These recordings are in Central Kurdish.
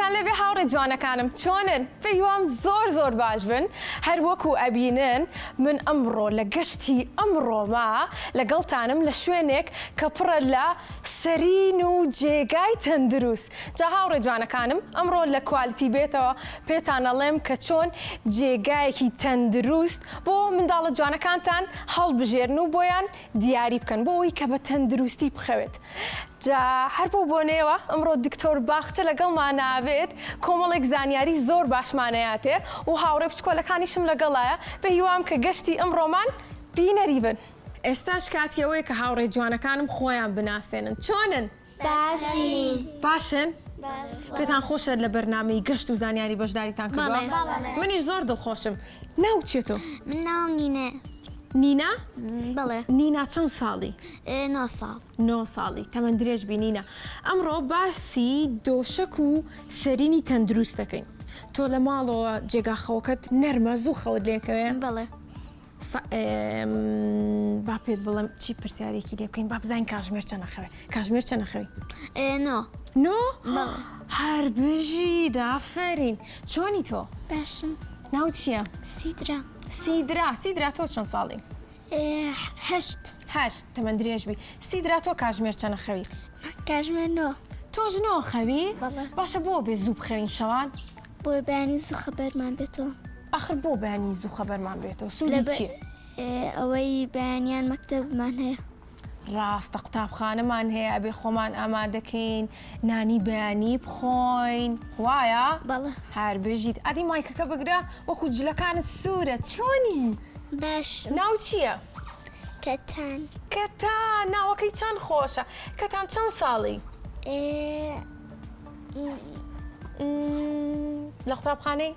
سلامتان لەبێ هاوڕێ جوانەکانم چۆنن؟ پێیوام زۆر باش بن هەر وەکو ئەبینن من ئەمڕۆ لە گەشتی ئەمڕۆما لەگەڵتانم لە شوێنێک کە پڕە لە سەرین و جێگای تەندروست. جا هاوڕێ جوانەکانم ئەمڕۆ لە کوالیتی بێتەوە پێتان ئەڵێم کە چۆن جێگایەکی تەندروست بۆ منداڵە جوانەکانتان هەڵبژێرن و بۆیان دیاری بکەن بۆ ئەوەی کە بە تەندروستی بخەوێت. جا هەر بۆ نێوە ئەمڕۆ دکتۆر باخچە لەگەڵمان نابێت کۆمەڵێک زانیاری زۆر باشمانەیاتێ و هاوڕێ پچکۆلەکانیشم لەگەڵایە بە هیوام کە گەشتی ئەمڕۆمان بینەری بن. ئێستاش کاتیەوەی کە هاوڕێ جوانەکانم خۆیان بناسێنن. چۆنن؟ باشن؟ پێتان خۆشە لە بەرنامەی گەشت و زانیاری بەشداریتان کردووە؟ منیش زۆر دڵخۆشم. ناو چێتۆ؟ من ناوم نینە. نینا؟ بەڵێ. نینا چەند ساڵی؟ 9 ساڵ. 9 ساڵی تەمەند درێژ بینینە. ئەمڕۆ باسی دۆشک و سەرینی تەندروست دەکەین. تۆ لە ماڵەوە جێگاخەوەکەت نەرمە زوو خەوت لێکەوێ؟ بەڵێ. با پێت بڵم چی پرسیارێکی لێ بکەین با بزانین کاژمێر چەند نەخەوێ. کاژمێر چەند نەخەوی؟ 9. 9؟ هەر بژی دافەرین. چۆنی تۆ؟ باشم. ناو چییە؟ سیدرا. سیدرا تۆ چەند ساڵی؟ 8. 8 تەمەند درێژ بی. سیدرا تۆ کاژمێر چەند نەخەوی؟ کاژمێر 9. تۆش 9 خەوی؟ بەڵێ. باشە بۆ بێ زوو بخەوین شەوان؟ بۆ بەیانی زوو خەبەرمان بێتەوە. آخر بۆ بەیانی زوو خەبەرمان بێتەوە سوودی چییە؟ ئەوەی بەیانیان مەکتەبمان هەیە. ڕاستە قوتابخانەمان هەیە ئەبێ خۆمان ئامادەکەین نانی بەیانی بخۆین وایە؟ بەڵێ. هەر بژیت ئەدی مایکەکە بگرە وەکو جلەکانت سوورە چۆنی؟ باش. ناو چییە؟ کەتان. کەتان ناوەکەی چەند خۆشە. کەتان چەند ساڵی؟ لە قوتابخانەی؟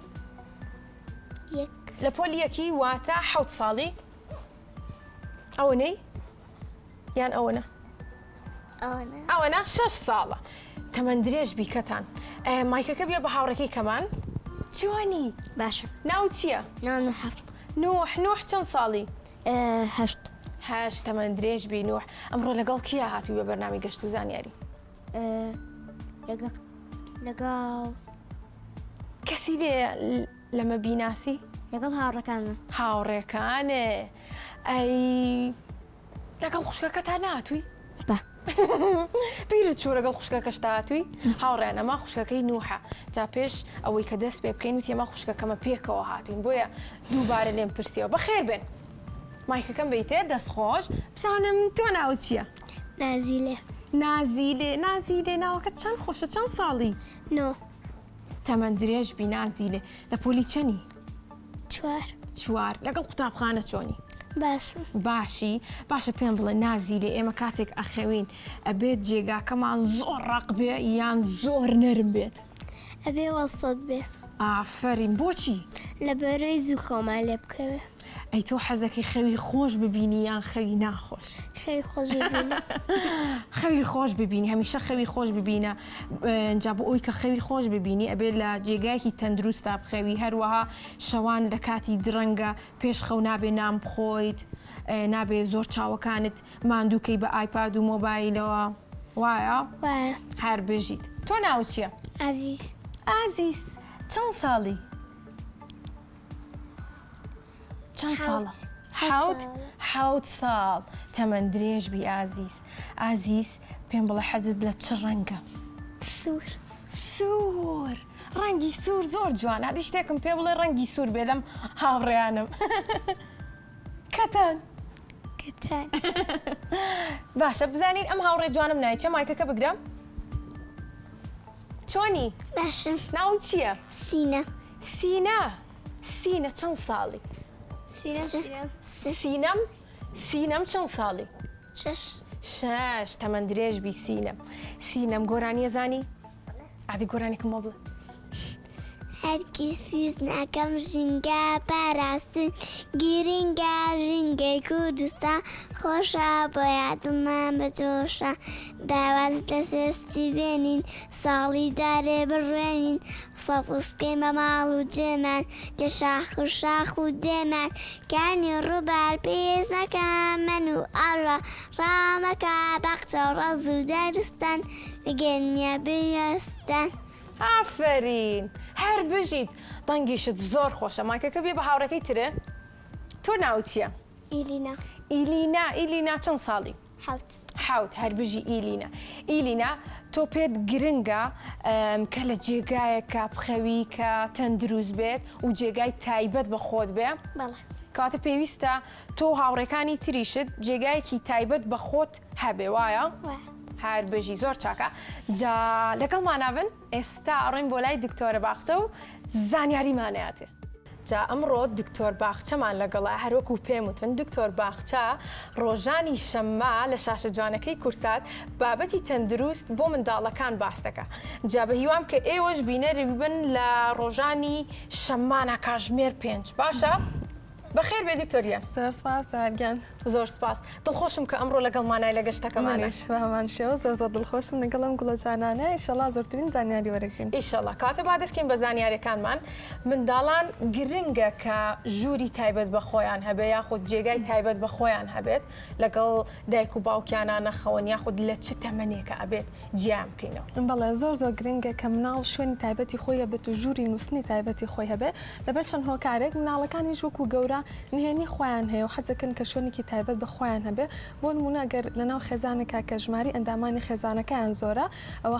یەک. لە پۆلی یەکی واتە 7 ساڵی؟ ئەوە نەی؟ یان ئەوەنە؟ ئەوەنە 6 ساڵە. تەمەند درێژ بی کەتان. مایکەکە بێ بە هاوڕێکەی کەمان. چۆنی؟ باشە. ناو چییە؟ نوح چەند ساڵی؟ 8. 8 تەمەند درێژ بی نوح. ئەمڕۆ لەگەڵ کیا هاتووی بە بەرنامی گەشت و زانیاری؟ لەگەڵ کەسی لێ لەمە بیناسی؟ لەگەڵ هاوڕەکانمە. هاوڕێکانێ ئەی لەگەڵ خوشکەکەتان ناتووی؟ بە. بیرت چوو لەگەڵ خوشکەکەشتا هاتووی؟ هاوڕێنەما خوشکەکەی نوحە. جا پێش ئەوەی کە دەست پێ بکەین وتی ئێمە خوشکەکەمە پێکەوە هاتوین بۆیە دووبارە لێم پرسیەوە. بەخێر بێن. مایکەکەم بیتێ دەستخۆش بزانم تۆ ناو چییە؟ نازیلێ. نازیلێ ناوەکەت چەند خۆشە چەند ساڵی؟ 9. تەمەند درێژ بی نازیلێ. لە پۆلی چەنی؟ 4. لەگەڵ قوتابخانە چۆنی؟ باشم. باشی باشە پێم بڵێ نازیلێ ئێمە کاتێک ئەخەوین ئەبێت جێگاکەمان زۆر ڕق بێ یان زۆر نەرم بێت؟ ئەبێ وەسەد بێ. ئافرین بۆچی؟ لە بەرەی زوو خۆمان لێ بکەوێ. ئەی تۆ حەزەکەی خەوی خۆش ببینی یان خەوی ناخۆش؟ خەوی خۆش ببینی. خەوی خۆش ببینی هەمیشە خەوی خۆش ببینە. جا بۆ ئەوی کە خەوی خۆش ببینی ئەبێت لە جێگایەکی تەندروستا بخەوی هەروەها شەوان لە کاتی درەنگە پێش خەو نابێ نام بخۆیت نابێ زۆر چاوەکانت ماندووکەی بە ئایپاد و مۆبایلەوە وایە؟ وایە. هەر بژیت. تۆ ناو چییە؟ ئازیز چەند ساڵی؟ چەند ساڵە؟ 7 ساڵ. تەمەند درێژ بی ئازیز پێم بڵێ حەزت لە چ ڕەنگە؟ سوور. ڕەنگی سوور زۆر جوانە. هەدی شتێکم پێ بڵێ ڕەنگی سوور بێ لەم هاوڕێیانم. کەتان. باشە بزانین ئەم هاوڕێ جوانم نایە چە مایکەکە بگرم؟ چۆنی؟ باشم. ناو چییە؟ سینە چەند ساڵی؟ سینەم چەند ساڵی؟ 6 تەمەند درێژ بی سینەم گۆرانیە زانی؟ عادی گۆرانێکم بۆ بڵێ. هەرگیز فیز ناکەم ژینگە پاراستن گیرینگە ژینگەی کوردستان خۆشە بۆ یادمان بەجۆشە داواز لە سێستی بێنین ساڵی دارێ بڕوێنین سەڵسکەی بە ماڵ و جێمان لە شاخ و دێمان کانی ڕووبار پێز مەکەم من و ئاڕە ڕامەکە باخچە ڕەز و دارستان لە گەرمیە بوێستان. ئافرین هەر بژیت دەنگیشت زۆر خۆشە مایکەکە بێ بە هاوڕەکەی ترێ تۆ ناو چییە؟ إلينا ئیلینا چەند ساڵی؟ حوت هەر بژی ئیلینا تۆ پێت گرنگە کە لە جێگایەکە بخەوی کە تەندروست بێت و جێگای تایبەت بە خۆت بێ بەڵێ کاتە پێویستە تۆ هاوڕێکانی تریشت جێگایەکی تایبەت بە خۆت هەبێ وایە؟ هەر بژی زۆر چاکە جا لەگەڵمانابن ئێستا ئەڕۆین بۆ لای دکتۆرە باخچە و زانیاریمانەیاتێ جا ئەمڕۆ دکتۆر باخچەمان لەگەڵا هەروەکو پێم وتن دکتۆر باخچە ڕۆژانی شەممە لە شاشە جوانەکەی کورسات بابەتی تەندروست بۆ منداڵەکان باس دەکە جا بە هیوام کە ئێوەش بینەری ببن لە ڕۆژانی شەممانە کاژمێر 5 باشە؟ بەخێر بێ دکتۆریە زۆر سپاس داگیان زۆر سپاس دڵخۆشم کە ئەمڕۆ لەگەڵمانای لە گەشتەکەمانە هەمان شێوە زۆر دڵخۆشم لەگەڵم گوڵە جوانانە ئیشەڵا زۆرترین زانیاری وەرەگرین ئیشەڵا کاتە با دەستکەین بە زانیاریەکانمان منداڵان گرنگە کە ژووری تایبەت بە خۆیان هەبێ یاخود جێگای تایبەت بە خۆیان هەبێت لەگەڵ دایک و باوکیانانە خەون یاخود لە چ تەمەنێکە ئەبێت جیام بکەینەوە بەڵێ زۆر گرنگە کە مناڵ شوێنی تایبەتی خۆی هەبێت و ژووری نووسنی تایبەتی خۆی هەبێت لەبەر چەند هۆکارێک مناڵەکانیش وەکو گەورە نهێنی خۆیان هەیە و حەزەکەن کە شوێنێکی تایبەت بە خۆیان هەبێ بۆ نمونە ئەگەر لەناو خێزانێکا کە ژماری ئەندامانی خێزانەکەیان زۆرە ئەوە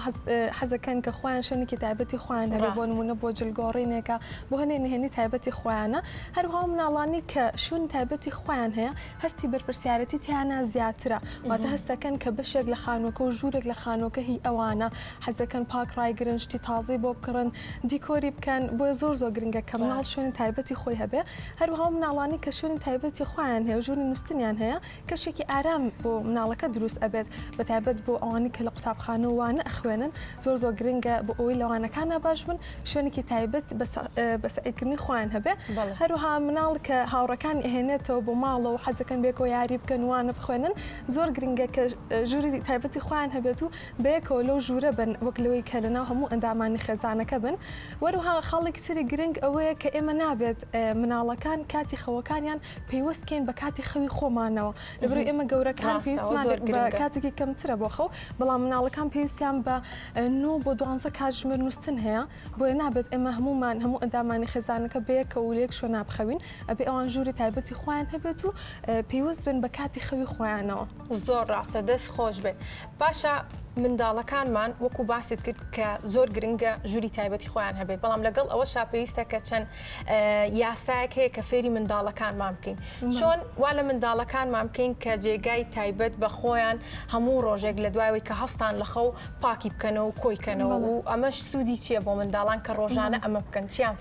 حەزەکەن کە خۆیان شوێنێکی تایبەتی خۆیان هەبێ بۆ نمونە بۆ جلگۆڕینێکە بۆ هەنێ نهێنی تایبەتی خۆیانە هەروەها مناڵانی کە شوێنی تایبەتی خۆیان هەیە هەستی بەرپرسیارەتی تیانە زیاترە واتە هەستەکەن کە بەشێک لە خانووکە و ژوورێک لە خانووکە هی ئەوانە حەزەکەن پاک ڕایگرن شتی تازەی بۆ بکڕن دیکۆری بکەن بۆ زۆر گرنگە کە مناڵ شوێنی تایبەتی خۆی هەبێ هەروەها مناڵانی کە شوێنی تایبەتی خۆیان هەیە و ژووری نووسنیان هەیە کەشێکی ئارام بۆ مناڵەکە دروست ئەبێت بە تایبەت بۆ ئەوانی کە لە قوتابخانە وانە ئەخوێنن زۆر گرنگە بۆ ئەوەی لەوانەکانە باش بن شوێنێکی تایبەت بە سعیدکردنی خۆیان هەبێ هەروها مناڵ کە هاوڕەکان ئەهێنێتەوە بۆ ماڵەوە و حەزەکەن بێکەوە یاری بکەن وانە بخوێنن زۆر گرنگە کە ژووری تایبەتی خۆیان هەبێت و بەیەکەوە لەو ژوورە بن وەک لەوەی کە لەناو هەموو ئەندامانی خێزانەکە بن وەروها خاڵێکی تری گرنگ ئەوەیە کە ئێمە نابێت مناڵەکان کاتی خەوەکانیان پەیوەستکەین بە کاتی خەوی خۆمانەوە لەبەرەوەی ئێمە گەورەکان پێویستمان بە کاتێکی کەمترە بۆ خەو بەڵام مناڵەکان پێویستیان بە 9 بۆ 12 کاتژمێر نووسن هەیە بۆیە نابێت ئێمە هەموو ئەندامانی خێزانەکە بەیەکە و لێک شۆ نابخەوین ئەبێ ئەوان ژووری تایبەتی خۆیان هەبێت و پێویست بن بە کاتی خەوی خۆیانەوە زۆر ڕاستە دەست خۆش بێت باشە منداڵەکانمان وەکو باست کرد کە زۆر گرنگە ژووری تایبەتی خۆیان هەبێت بەڵام لەگەڵ ئەوە شاپێویستە کە چەند یاسایەک هەیە کە فێری منداڵەکانمان بکەین چۆن وا لە منداڵەکانمان بکەین کە جێگای تایبەت بە خۆیان هەموو ڕۆژێک لە دوایەوەی کە هەستان لە خەو پاکی بکەنەوە و کۆیکەنەوە و ئەمەش سوودی چییە بۆ منداڵان کە ڕۆژانە ئەمە بکەن چیان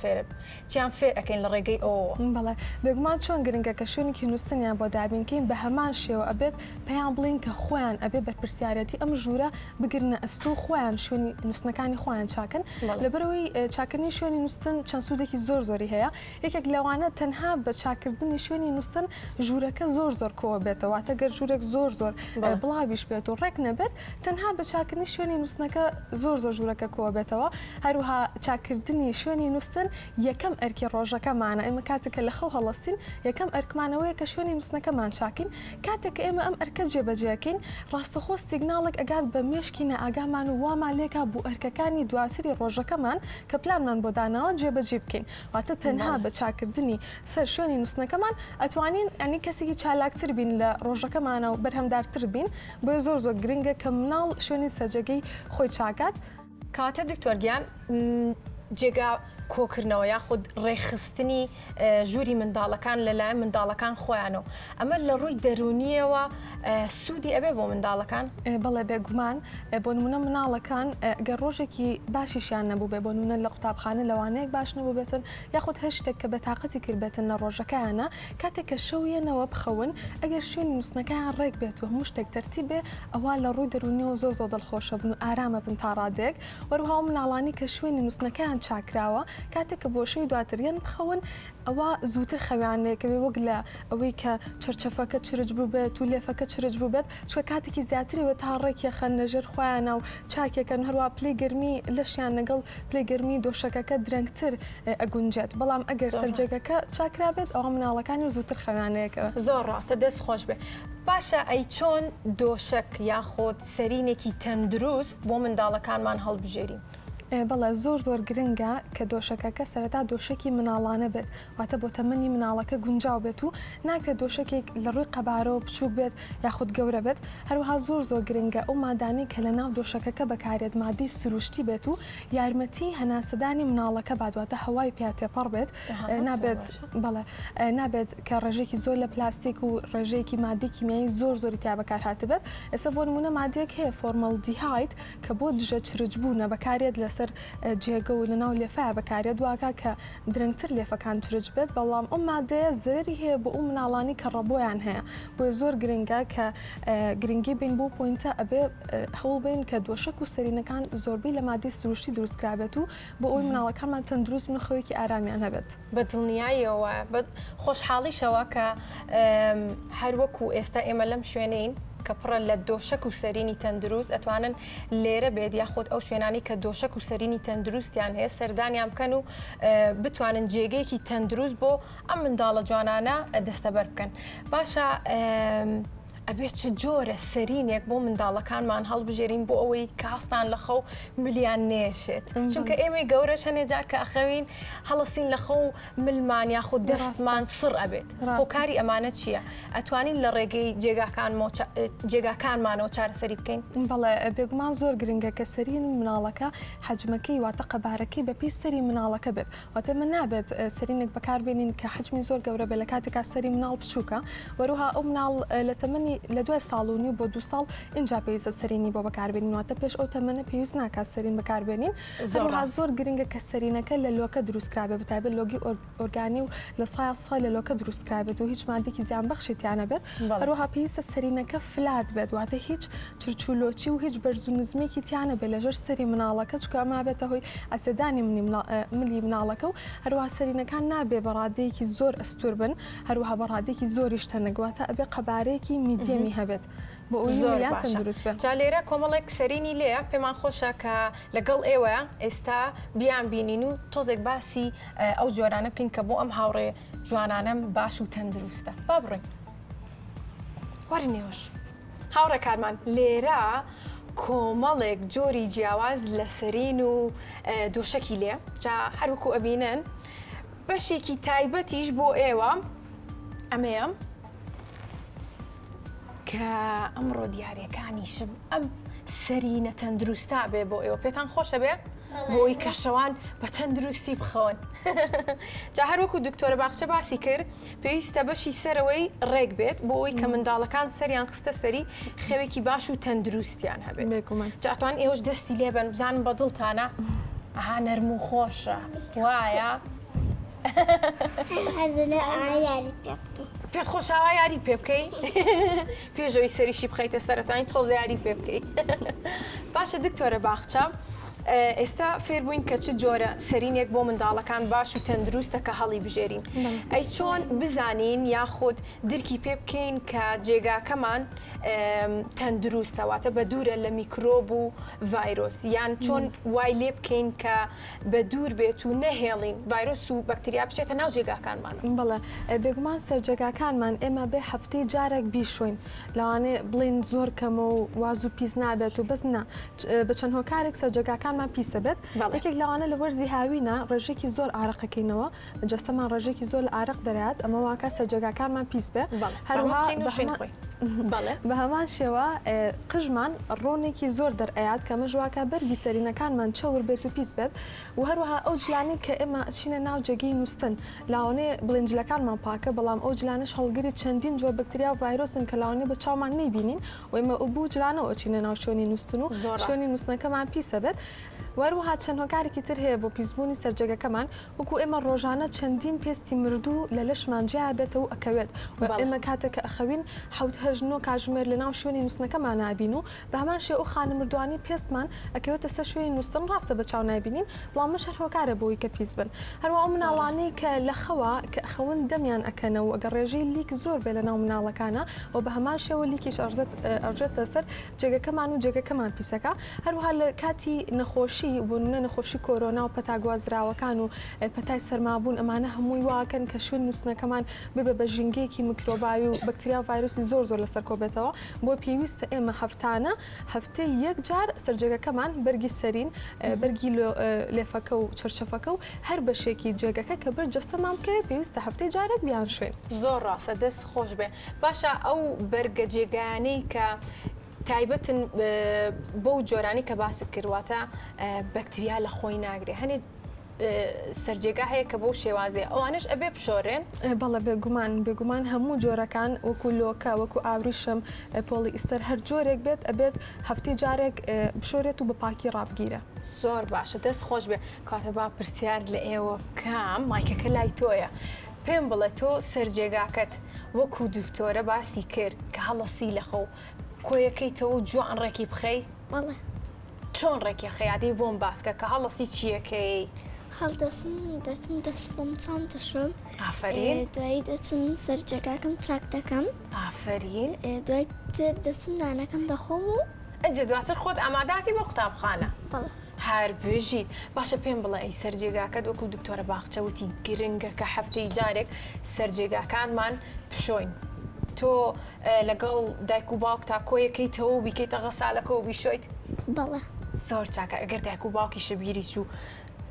فێر ئەەکەین لە ڕێگەی ئەوە بەڵێ بێگومان چۆن گرنگە کە شوێنێکی نووسنیان بۆ دابینکەین بە هەمان شێوە ئەبێت پێیان بڵین کە خۆیان ئەبێ بەرپرسیارەتی ئەم ژوورە بگرنە ئەستۆ خۆیان شوێنی نووسنەکانی خۆیان چاکن لەبەرەوەی چاکردنی شوێنی نووسن چەند سوودێکی زۆری هەیە یەکێک لەوانە تەنها بە چاکردنی شوێنی نووسن ژوورەکە زۆر کۆوە بێتەوە واتە گەر ژوورێک زۆر بڵاویش بێت و ڕێک نەبێت تەنها بە چاکردنی شوێنی نووسنەکە زۆر ژوورەکە کۆوە بێتەوە هەروها چاکردنی شوێنی نووسن یەکەم ئەرکی ڕۆژەکەمانە ئێمە کاتێکە لە خەو هەڵەستین یەکەم ئەرکمانەوەیە کە شوێنی نووسنەکەمان چاکین کاتێک ئێمە ئەم ئەرکە جێبەجێەکەین ڕاستەخۆ سیگناڵێک ئەگات بە مێشکی ئاگامان و وامان لێکا بۆ ئەرکەکانی دواتری ڕۆژەکەمان کە پلانمان بۆ داناوە جێبەجێ بکەین واتە تەنها بە چاکردنی سەر شوێنی نووسنەکەمان ئەتوانین ئەنی کەسێکی چالاکتر بین لە ڕۆژەکەمانە و بەرهەمدارتر بین بۆیە زۆر گرنگە کە مناڵ شوێنی سەرجەگەی خۆی چاکات کاتە دکتۆرگیان جێگا کۆکردنەوە یاخود ڕێخستنی ژووری منداڵەکان لەلایەن منداڵەکان خۆیانەوە ئەمە لە ڕووی دەرونیەوە سوودی ئەبێ بۆ منداڵەکان بەڵێ بێگومان بۆ نمونە مناڵەکان گەر ڕۆژێکی باشیشیان نەبوو بێ بۆ نمونە لە قوتابخانە لەوانەیەک باش نەبوو بێتن یاخود هەر شتێک کە بە تااقەتی کردبێتن لە ڕۆژەکەیانە کاتێک کە شەویەنەوە بخەون ئەگەر شوێنی نووسنەکەیان ڕێک بێت و هەموو شتێک تەرتیب بێ ئەوە لە ڕووی دەرونیەوە زۆر دڵخۆشە بن و ئارامە بن تا ڕادێک وەروها مناڵانی کە شوێنی نووسنەکەیان چاکراوە کاتێک کە بۆ شەوی دواتریان بخەون ئەوە زووتر خەویانەیەکەوێ وەک لە ئەوەی کە چرچەفەکە چرج بوو بێت و لێفەکە چرج بوو بێت چکە کاتێکی زیاتریەوە تا ڕێکیەخەن لەژێر خۆیانە و چاکێکەن هەروە پلەی گەرمی لەشیان لەگەڵ پلەی گەرمی دۆشەکەکە درەنگتر ئەگونجێت بەڵام ئەگەر سەرجەگەکە چاکرا بێت ئەوە مناڵەکانی و زووتر خەویانەیەکەوە زۆر ڕاستە دەست خۆش بێ باشە ئەی چۆن دۆشک یاخۆت سەرینێکی تەندروست بۆ منداڵەکانمان هەڵبژێرین بەڵێ زۆر گرنگە کە دۆشەکەکە سەرەتا دۆشکی مناڵانە بێت واتە بۆ تەمەنی مناڵەکە گونجاو بێت و ناکرێت دۆشکێک لە ڕووی قەبارەوە بچووک بێت یاخود گەورە بێت هەروەها زۆر گرنگە ئەو مادانی کە لە ناو دۆشەکەەکە بەکارێت مادی سروشتی بێت و یارمەتی هەناسەدانی مناڵەکە بادواتە هەوای پیا تێپەڕ بێت نابێت بەڵێ نابێت کە ڕێژێکی زۆر لە پلاستیک و ڕێژەیەکی مادی کیمیایی زۆری تا بەکار هاتبێت ئێستا بۆ نمونە مادێک هەیە فۆرمەڵدیهایت کە بۆ دژە چرج بوونە بەکارێت لەسەر جێگە و لەناو لێفە بەکارێت واکە کە درەنگتر لێفەکان چرج بێت بەڵام ئەو مادەیە زەرری هەیە بۆ ئەو مناڵانی کە ڕەبۆیان هەیە بۆی زۆر گرنگە کە گرنگی بین بۆ پوینتە ئەبێ هەوڵ بین کە دۆشک و سەرینەکان زۆربەی لە مادی سروشتی دروستکرابێت و بۆ ئەوی مناڵەکانمان تەندروست منخەوەیەکی ئارامیان هەبێت بە دڵنیاییەوە خۆشحاڵیشەوە کە هەروەکو ئێستا ئێمە لەم شوێنین کە پڕە لە دۆشک و سەرینی تەندروست ئەتوانن لێرە بێت یاخود ئەو شوێنانی کە دۆشک و سەرینی تەندروستیان هەیە سەردانیان بکەن و بتوانن جێگەیەکی تەندروست بۆ ئەم منداڵە جوانانە دەستەبەر بکەن باشە ئەبێت چ جۆرە سەرینێک بۆ منداڵەکانمان هەڵبژێرین بۆ ئەوەی کاستان لە خەو ملیان نێشێت چونکە ئێمەی گەورەش هەنێجار کە ئەخەوین هەڵەسین لە خەو ملمان یاخود دەستمان سڕ ئەبێت هۆکاری ئەمانە چییە؟ ئەتوانین لە ڕێگەی جێگاکانمانەوە چارەسەری بکەین؟ بەڵێ بێگومان زۆر گرنگە کە سەرین مناڵەکە حجمەکەی واتە قەبارەکەی بە پێی سەری مناڵەکە بێت واتە من نابێت سەرینێک بەکاربێنین کە حجمی زۆر گەورە بێت لە کاتێکا سەری مناڵ بچووکە وەروها ئەو مناڵ لە تەمەنی لە 2 ساڵونی بۆ 2 ساڵ اینجا پێویستە سەرینی بۆ بەکاربێنینەوە پێش ئەو تەمەنە پێویست ناکات سەرین بەکاربێنین زۆر گرنگە کە سەرینەکە لە لۆکە دروستکرابێ بەتایبەت لۆگی ئۆرگانی و لە سای لە لۆکە دروستکرابێت و هیچ مادێکی زیانبەخشیتیانە بێت هەروەها پێویستە سەرینەکە فلات بێت واتە هیچ چرچولۆچی و هیچ بەرزونزمێکی تیانە بێت لەژێر سەری مناڵەکە چکە ئەما بێتە هۆی ئەسێدانی ملی مناڵەکە و هەروەها سەرینەکان نابێ بەڕادەیەکی زۆر ئەستور بن هەروەها بەڕادێکی زۆریش تەنەگواتە ئەبێ قەبارەیەکی میدیەمی هەبێت بۆ ئەوی تەندروست بێت. جا لێرە کۆمەڵێک سەرینی لێە پێمان خۆشە کە لەگەڵ ئێوە ئێستا بیان بینین و تۆزێک باسی ئەو جۆرانە بکەین کە بۆ ئەم هاوڕێ جوانانەم باش و تەندروستە با بڕین وەری نێوش هاوڕێکارمان لێرە کۆمەڵێک جۆری جیاواز لە سەرین و دۆشەکی لێ جا هەروەکو ئەبینن بەشێکی تایبەتیش بۆ ئێوە ئەمەیە کە ئەمڕۆ دیارەکانیشم ئەم سەرینە تەندروستا بێ بۆ ئێوە پێتان خۆشە بێ بۆی کەشەوان بە تەندروستی بخەون جا هەروەکو دکتۆرە باخچە باسی کرد پێویستە بەشی سەرەوەی ڕێک بێت بۆ ئەوی کە منداڵەکان سەریان خستە سەری خەوێکی باش و تەندروستیان هەبێت جاتوان ئێوەش دەستی لێبن بزانن بە دڵتانە ئەها نەرم و خۆشە وایە پێت خۆشاوا یاری پێ بکەی پێشەوەی سەریشی بخەیتە سەرەتانی تۆز یاری پێ بکەی باشە دکتۆرە باخچە ئێستا فێر بووین کە چ جۆرە سەرینێک بۆ منداڵەکان باش و تەندروستە کە هەڵی بژێرین ئەی چۆن بزانین یاخود درکی پێ بکەین کە جێگاکەمان تەندروستەواتە بە دوورە لە میکرۆب و ڤایرۆس یان چۆن وای لێ بکەین کە بە دوور بێت و نەهێڵین ڤایرۆس و بەکتریا بچێتە ناو جێگاکانمان بەڵێ بێگومان سەرجێگاکانمان ئێمە بێ هەفتەی جارێک بیشوین لەوانێ بڵین زۆر کەمە و واز و پیس نابێت و بەس نا بە چەند هۆکارێک سەرجێگاکانمان پیسە بێت یەکێک لەوانە لە وەرزی هاوینە ڕێژێکی زۆر ئارەقەکەینەوە جەستەمان ڕێژێکی زۆر لە ئارەق دەرات ئەمە واکە سەرجێگاکانمان پیس بێ هەروها بە هەمان شێوە قژمان ڕۆنێکی زۆر دەرئەیات کە مەژواکە بەرگی سەرینەکانمان چەور بێت و پیس بێت و هەروەها ئەو جلانی کە ئێمە چینە ناو جێگەی نووسن لاوانێ بڵنجلەکانمان پاکە بەڵام ئەو جلانش هەڵگری چەندین جۆر بەکتریا و ڤایرۆسن کە لاوانێ بە چاومان نەیبینین و ئێمە بوو جلانەوە چینە ناو شوێنی نووسن و شوێنی نووسنەکەمان پیسە بێت وەروها چەند هۆکارێکی تر هەیە بۆ پیسبوونی سەرجەگەکەمان وەکو ئێمە ڕۆژانە چەندین پێستی مردوو لە لەشمان جیا بێتەوە و ئەکەوێت و ئێمە کاتێکە ئەخەوین حەوت هەژنۆ کاژمێر لە ناو شوێنی نووسنەکەمان نابین و بە هەمان شێ ئەو خانە مردوانی پێستمان ئەکەوێتە سەر شوێنی نووسن ڕاستە بە چاو نابینین بەڵام مەش هەر هۆکارە بۆی کە پیس بن هەروە ئەو مناڵانەی کە لە خەوە کە ئەخەون دەمیان ئەکەنەوە ئەگەر ڕێژەی لیک زۆر بێ لە ناو مناڵەکانە و بە هەمان شێوە لیکیش ئەڕژێتە سەر جێگەکەمان و جێگەکەمان پیسەکە هەروها لە کاتی نەخۆشی پشتی بۆ نمونە نەخۆشی کۆرۆنا و پەتاگوازراوەکان و پەتای سەرمابوون ئەمانە هەمووی واکەن کە شوێن نووسنەکەمان ببە بە ژینگەیەکی میکرۆباوی و بەکتریا و ڤایرۆسی زۆر لەسەر کۆبێتەوە بۆ پێویستە ئێمە هەفتانە هەفتەی یەک جار سەرجێگەکەمان بەرگی سەرین بەرگی لێفەکە و چرچەفەکە و هەر بەشێکی جێگەکە کە بەرجەستەمان بکەوێت پێویستە هەفتەی جارێک بیان شوێن. زۆر ڕاستە دەست خۆش بێ باشە ئەو بەرگە جێگانەی کە تایبەتن بەو جۆرانی کە باست کردواتە بەکتریا لە خۆی ناگرێ هەنێ سەرجێگا هەیە کە بەو شێوازێ ئەوانش ئەبێ بشۆرێن بەڵە بێگومان هەموو جۆرەکان وەکو لۆکە وەکو ئاوریشم پۆلی ئیستەر هەر جۆرێک بێت ئەبێت هەفتەی جارێک بشۆرێت و بە پاکی ڕابگیرە. زۆر باشە دەست خۆش بێ کاتە با پرسیار لە ئێوە بکەم مایکەکە لای تۆیە پێم بڵێ تۆ سەرجێگاکەت وەکو دوکتۆرە باسی کرد کە هەڵەسی لەخۆ کۆیەکەیتەوە جوان ڕێکی بخەی بەڵێ چۆن ڕێکی خەیاتی بۆم باسکە کە هەڵەسی چیەکەی هەڵدەسن دەستم چۆن دەشم ئافرین دوایی دەچم سەرجەکەکەم چاک دەکەم ئافرین دوای تر دەچم دانەکەم دەخۆم و ئەجە دواتر خۆت ئاماداکی بۆ قوتابخانە بەڵێ هەر بژیت باشە پێم بڵێ ئەی سەرجێگاکەت وەکو دکتۆرە باخچەوتی گرنگە کە هەفتەی جارێک سەرجێگاکانمان پشۆین تۆ لەگەڵ دایک و باوک تا کۆیەکەیتەوە و بیکەیتە غەسالەکە و بیشۆیت بەڵێ زۆر چاکە ئەگەر دایک و باوکی شەبیری چوو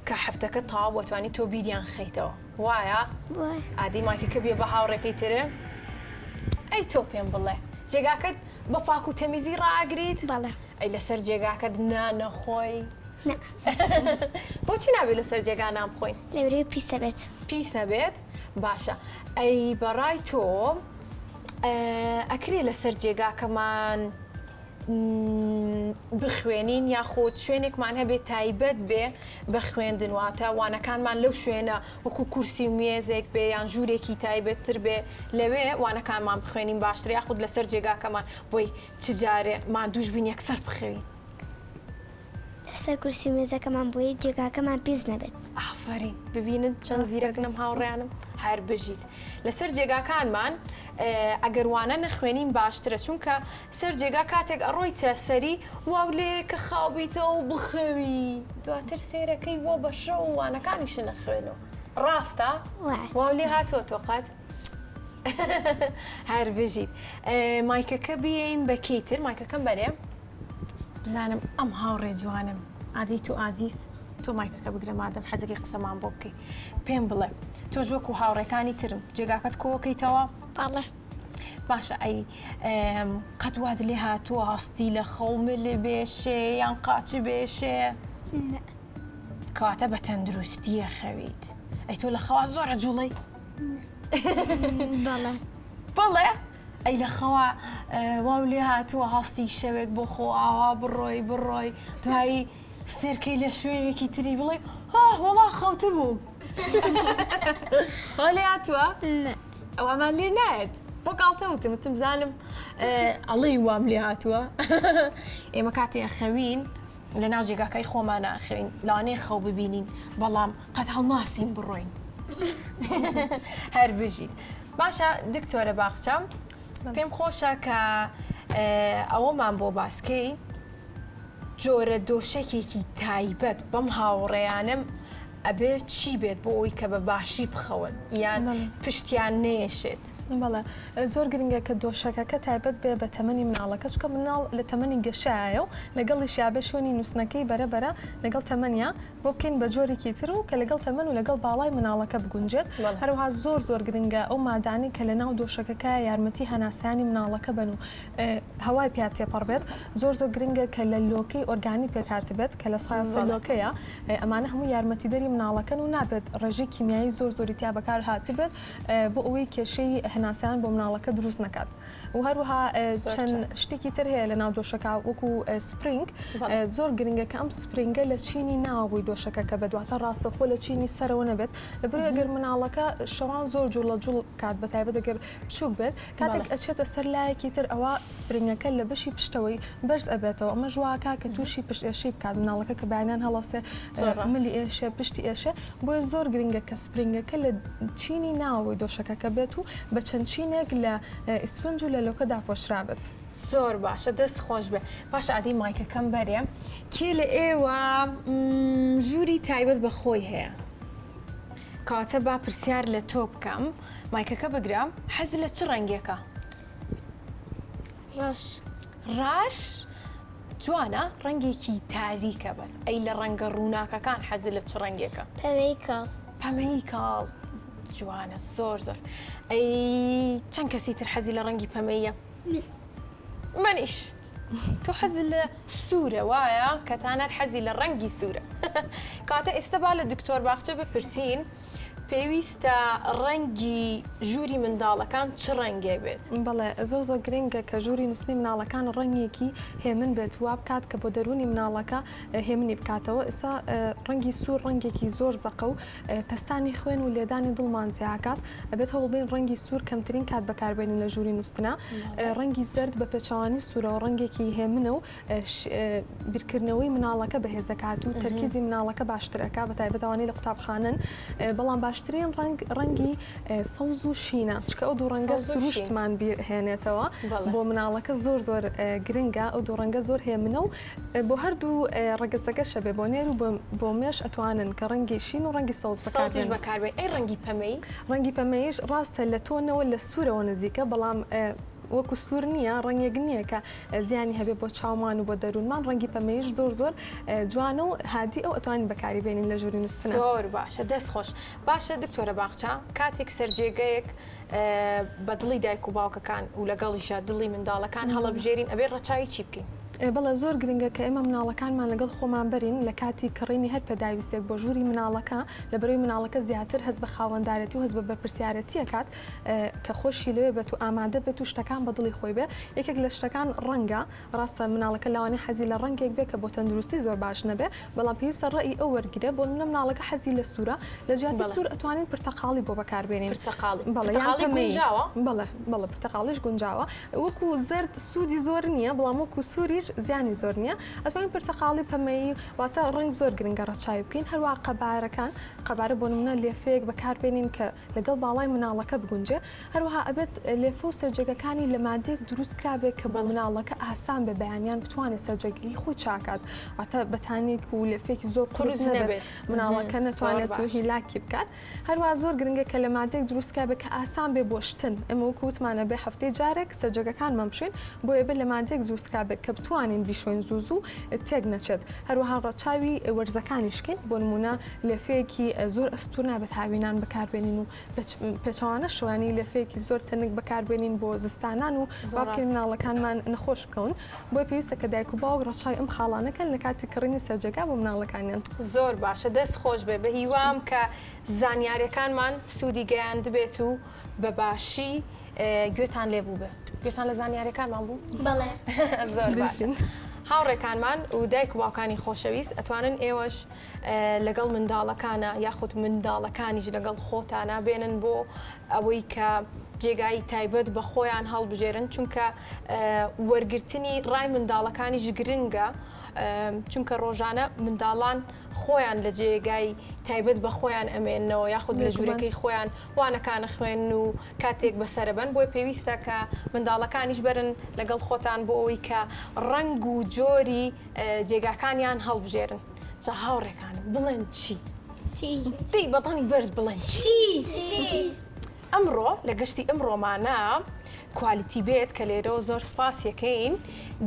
کە هەفتەکە تاوا بۆتوانی تۆ بیریان خەیتەوە وایە وای ئادی مایکەکە بێ بە هاوڕێکەی ترە ئەی تۆ پێم بڵێ جێگاکەت بە پاک و تەمیزی ڕاگریت بەڵێ ئەی لەسەر جێگاکەت نانەخۆی نە بۆچی نابێت لەسەر جێگا نام بخۆین لەورەی پیسە بێت پیسە بێت باشە ئەی بەڕای تۆ ئەکرێ لەسەر جێگاکەمان بخوێنین یاخۆت شوێنێکمان هەبێت تایبەت بێ بە خوێندنواتە وانەکانمان لەو شوێنە وەکو کورسی و مێزێک بێ یان ژوورێکی تایبەتتر بێ لەوێ وانەکانمان بخوێنین باشتر یاخود لەسەر جێگاکەمان بۆی چجارێ مادووش بین یەکسەر بخەوین لەسەر کورسی مێزەکەمان بۆیە جێگاکەمان پیس نەبێت ئافرین ببینن چەند زیرەکنم هاوڕێنم هەر بژیت لەسەر جێگاکانمان ئەگەروانە نەخوێنین باشترە چونکە سەر جێگا کاتێک ئەڕۆیتە سەری واو لێ کە خاوبیتەوە و بخەوی دواتر سێرەکەی وە بەشە و وانەکانیش نەخوێنەوە ڕاستە واو لێ هاتۆ تۆقەت هەر بژیت مایکەکە بێین بەکەیتر مایکەکەم بەرێ بزانم ئەم هاوڕێ جوانم ئادی تو ئازیز تۆ مایکەکە بگرە مادەم حەزەکی قسەمان بۆ بکەی پێم بڵێ تۆ ژۆک و هاوڕێکانی ترم جێگاکەت کۆکەیتەوە بەڵێ باشە ئەی قەتوات لێ هاتووە هەستی لە خەومە لێ بێشێ یان قاچ بێشێ کاتە بە تەندروستیە خەویت ئەی تۆ لە خەوا زۆرە جوڵی بەڵێ بەڵێ ئەی لە خەوا واو لێ هاتووە هەستی شەوێک بۆ خۆ ئاوا بڕۆی دوایی سێرکەی لە شوێنێکی تری بڵێ وەڵا خەوتر بوو هەڵێ هاتووە ئەوەمان لێ نایەت بۆ کاڵتەوتم وتم بزانم ئەڵێی وام لێ هاتووە ئێمە کاتێ خەوین لە ناو جێگاکەی خۆمان ناخەوین لەوانەیە خەو ببینین بەڵام قەت هەڵناسیم بڕۆین هەر بژیت باشە دکتۆرە باخچەم پێم خۆشە کە ئەوەمان بۆ باسکەی جۆرە دۆشەکێکی تایبەت بەم هاوڕێیانم ئەبێ چی بێت بۆ ئەوی کە بە باشی بخەون یان پشتیان نێشێت بەڵێ زۆر گرنگە کە دۆشەکەکە تایبەت بێ بە تەمەنی مناڵەکە چکە مناڵ لە تەمەنی گەشایە و لەگەڵی شیابە شوێنی نووسنەکەی بەرەبەرە لەگەڵ تەمەنیا بۆ بکەین بە جۆرێکی تر و کە لەگەڵ تەمەن و لەگەڵ باڵای مناڵەکە بگونجێت هەروها زۆر گرنگە ئەو مادانی کە لە ناو دۆشەکەکە یارمەتی هەناسانی مناڵەکە بن و هەوای پێ تێپەڕ بێت زۆر گرنگە کە لە لۆکەی ئۆرگانی پێکات بێت کە لە سایەنسە لۆکەیە ئەمانە هەموو یارمەتیدەری مناڵەکەن و نابێت ڕێژەی کیمیایی زۆری تیا بەکار هاتبێت بۆ ئەوەی کێشەی هەناسان بۆ مناڵەکە دروست نکات و هەروها چەند شتێکی تر هەیە لە ناو دۆشەکە وەکو سپرینگ زۆر گرنگە کە ئەم سپرینگە لە چینی ناوەبووی دۆشەکە کە بە دواتە ڕاستەخۆ لە چینی سەرەوە نەبێت لەبەرەوەی ئەگەر مناڵەکە شەوان زۆر جوڵ لە جوڵ کات بە تایبەت ئەگەر بچووک بێت کاتێک ئەچێتە سەر لایەکی تر ئەوە سپرینگەکە لە بەشی پشتەوەی بەرز ئەبێتەوە ئەمە ژواکە کە تووشی پشت ئێشەی بکات مناڵەکە کە بەیانیان هەڵەسێ ملی ئێشە پشتی ئێشە بۆیە زۆر گرنگە کە سپرینگەکە لە چینی ناوەوەی دۆشەکە کە بێت و بە چەندچینێک لە ئیسفنج و لە لۆکەدا پۆشرابێت. زۆر باشە دەست خۆش بێ باش ئادی مایکەکەم بەرێ کێ لە ئێوە ژووری تایبەت بە خۆی هەیە کاتە با پرسیار لە تۆ بکەم مایکەکە بگرام حەز لە چ ڕەنگێکە ڕاش جوانە ڕەنگێکی تاریکە بەس ئەی لە ڕەنگە ڕووناکەکان حەز لە چ ڕەنگێکە پەمەی کاڵ جوانە زۆر ئەی چەند کەسی تر حەزی لە ڕەنگی پەمەیە منیش تۆ حەز لە سوورە وایە کەتانەر حەزی لە ڕەنگی سوورە کاتە ئێستا با لە دکتۆر باخچە بپرسین پێویستە ڕەنگی ژووری منداڵەکان چ ڕەنگێ بێت بەڵێ زۆ گرنگە کە ژووری نووسنی مناڵەکان ڕەنگێکی هێمن بێت وا بکات کە بۆ دەرونی مناڵەکە هێمنی بکاتەوە ئێستا ڕەنگی سوور ڕەنگێکی زۆر زەقە و پەستانی خوێن و لێدانی دڵمان زیاکات ئەبێت هەوڵبین ڕەنگی سوور کەمترین کات بەکاربێنین لە ژووری نووسنا ڕەنگی زرد بە پێچەوانی سوورەوە ڕەنگێکی هێمنە و بیرکردنەوەی مناڵەکە بەهێزەکات و تەرکیزی مناڵەکە باشترەکە بە تایبەتەوانی لە قوتابخانن بەڵام باشترین ڕەنگی سەوز و شینە چکە ئەو دوو ڕەنگە سروشتمان هێنێتەوە بۆ مناڵەکە زۆر گرنگە ئەو دوو ڕەنگە زۆر هێمنە و بۆ هەردوو ڕەگەزەکە شەبێ بۆ نێر و بۆ مێش ئەتوانن کە ڕەنگی شین و ڕەنگی سەوز بەکاربێن ئەی ڕەنگی پەمەیش ڕاستە لە تۆنەوە لە سوورەوە نزیکە بەڵام وەکو سوور نییە ڕەنگێک نییە کە زیانی هەبێ بۆ چاومان و بۆ دەروونمان ڕەنگی پەمەیش زۆر جوانە و هادی ئەو ئەتوانین بەکاری بێنین لە ژووری نووسنە زۆر باشە دەست خۆش باشە دکتۆرە باخچە کاتێک سەرجێگەیەک بە دڵی دایک و باوکەکان و لەگەڵیشە دڵی منداڵەکان هەڵەبژێرین ئەبێ ڕەچاوی چی بکەین بەڵە زۆر گرنگە کە ئێمە مناڵەکانمان لەگەڵ خۆمان بەرین لە کاتی کڕینی هەر پێداویستێک بۆ ژووری مناڵەکە لە بەرەوەی مناڵەکە زیاتر هەست بە خاوەنددارەتی و هەست بە بەرپرسیارەتیە کات کە خۆشی لەوێ بێت و ئامادە بێت و شتەکان بە دڵی خۆی بێ یەکێک لە شتەکان ڕەنگە ڕاستە مناڵەکە لەوانەیە حەزی لە ڕەنگێک بێ کە بۆ تەندروستی زۆر باش نەبێ بەڵام پێویستە ڕێی ئەو وەرگرە بۆ منە مناڵەکە حەزی لە سوورە لە جیاتی سوور ئەتوانین پرتەقاڵی بۆ بەکاربێنین بەڵێ پرتەقاڵیش گونجاوە وەکو زرد سوودی زۆر نییە بەڵام وەکو سووریش زیانی زۆر نییە ئەتوانین پرتەقاڵی پەمەیی واتە ڕنگ زۆر گرنگە ڕەچاوی بکەین هەروە قەبارە بۆ نمونە لێفەیەک بەکاربێنین کە لەگەڵ باڵای مناڵەکە بگونجێ هەروەها ئەبێت لێفە و سەرجەگەکانی لە مادێک دروست کرابێت کە بە مناڵەکە ئاسان بە بەیانیان بتوانێت سەرجەگی خۆی چاکات واتە بەتانێک و لێفێکی زۆر قورس نەبێت مناڵەکە نەتوانێت و هیلاکی بکات هەروە زۆر گرنگە کە لە مادێک دروست کرابێت کە ئاسان بێ بۆ شتن ئەمە وەکوتمانە بێ هەفتەی جارێک سەرجەگەکانمان بشوین بۆ ئێبێ لە مادێک دروست کرابێت کە بتوانین بیشۆین زوو تێک نەچێت هەروەها ڕەچاوی وەرزەکانیشکن بۆ نمونە لێفەیەکی زۆر ئەستور نابێت هاوینان بەکاربێنین و پێچەوانە شوانی لێفەیەکی زۆر تەنک بەکاربێنین بۆ زستانان و باکەین مناڵەکانمان نەخۆش بکەون بۆی پێویستە کە دایک و باوک ڕەچاوی ئەم خاڵانەکەن لە کاتی کڕینی سەرجەکە بۆ مناڵەکانیان زۆر باشە دەست خۆش بێ بە هیوام کە زانیاریەکانمان سوودی گەیان دەبێت و بە باشی گوێتان لێبوو بێ گوێتان لە زانیاریەکانمان بوو بەڵێ زۆر باشە هاوڕێکانمان و دایک و باوکانی خۆشەویست ئەتوانن ئێوەش لەگەڵ منداڵەکانە یاخود منداڵەکانیش لەگەڵ خۆتانە بێنن بۆ ئەوەی کە جێگایی تایبەت بە خۆیان هەڵبژێرن چونکە وەرگرتنی ڕای منداڵەکانیش گرنگە چونکە ڕۆژانە منداڵان خۆیان لە جێگای تایبەت بە خۆیان ئەمێنەوە یاخود لە ژوورەکەی خۆیان وانەکانە خوێن و کاتێک بەسەرەبن بۆی پێویستە کە منداڵەکانیش بەرن لەگەڵ خۆتان بۆ ئەوەی کە ڕنگ و جۆری جێگاکانیان هەڵبژێرن جا هاوڕێکانم بڵێن چی؟ دی بەڵانی بەرز بڵێن چی؟ ئەمڕۆ لە گەشتی ئەمڕۆمانە کوالیتی بێت کە لێرەوە زۆر سپاسیەکەین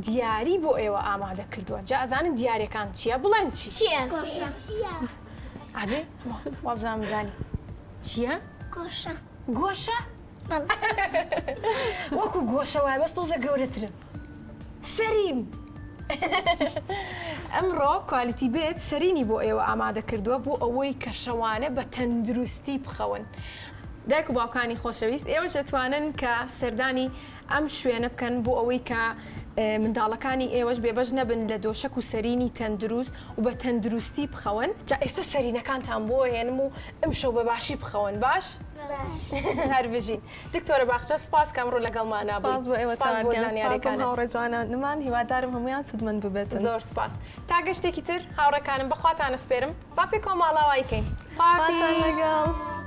دیاری بۆ ئێوە ئامادە کردووە جا ئەزانن دیارەکان چییە بڵێن چی؟ ئادێ وا بزانم بزانی چییە؟ گۆشە؟ وەکو گۆشە وایە بەس تۆزە گەورەترن سەریم ئەمڕۆ کوالیتی بێت سەرینی بۆ ئێوە ئامادە کردووە بۆ ئەوەی کە شەوانە بە تەندروستی بخەون دایک و باوکانی خۆشەویست ئێوەش دەتوانن کە سەردانی ئەم شوێنە بکەن بۆ ئەوەی کە منداڵەکانی ئێوەش بێبەش نەبن لە دۆشک و سەرینی تەندروست و بە تەندروستی بخەون جا ئێستا سەرینەکانتان بۆ هێنم و ئەم شەو بە باشی بخەون باش؟ هەربژین دکتۆرە باخچە سپاس کە ئەمڕۆ لەگەڵمان بووین سپاس بۆ زانیاریەکان هاوڕێجوانە نمان هیوادارم هەمویان سودمەند ببێت زۆر سپاس تا گەشتێکی تر هاوڕێکانم بەخواتانە سپێرم با پێ کۆماڵاوای کەین خافیز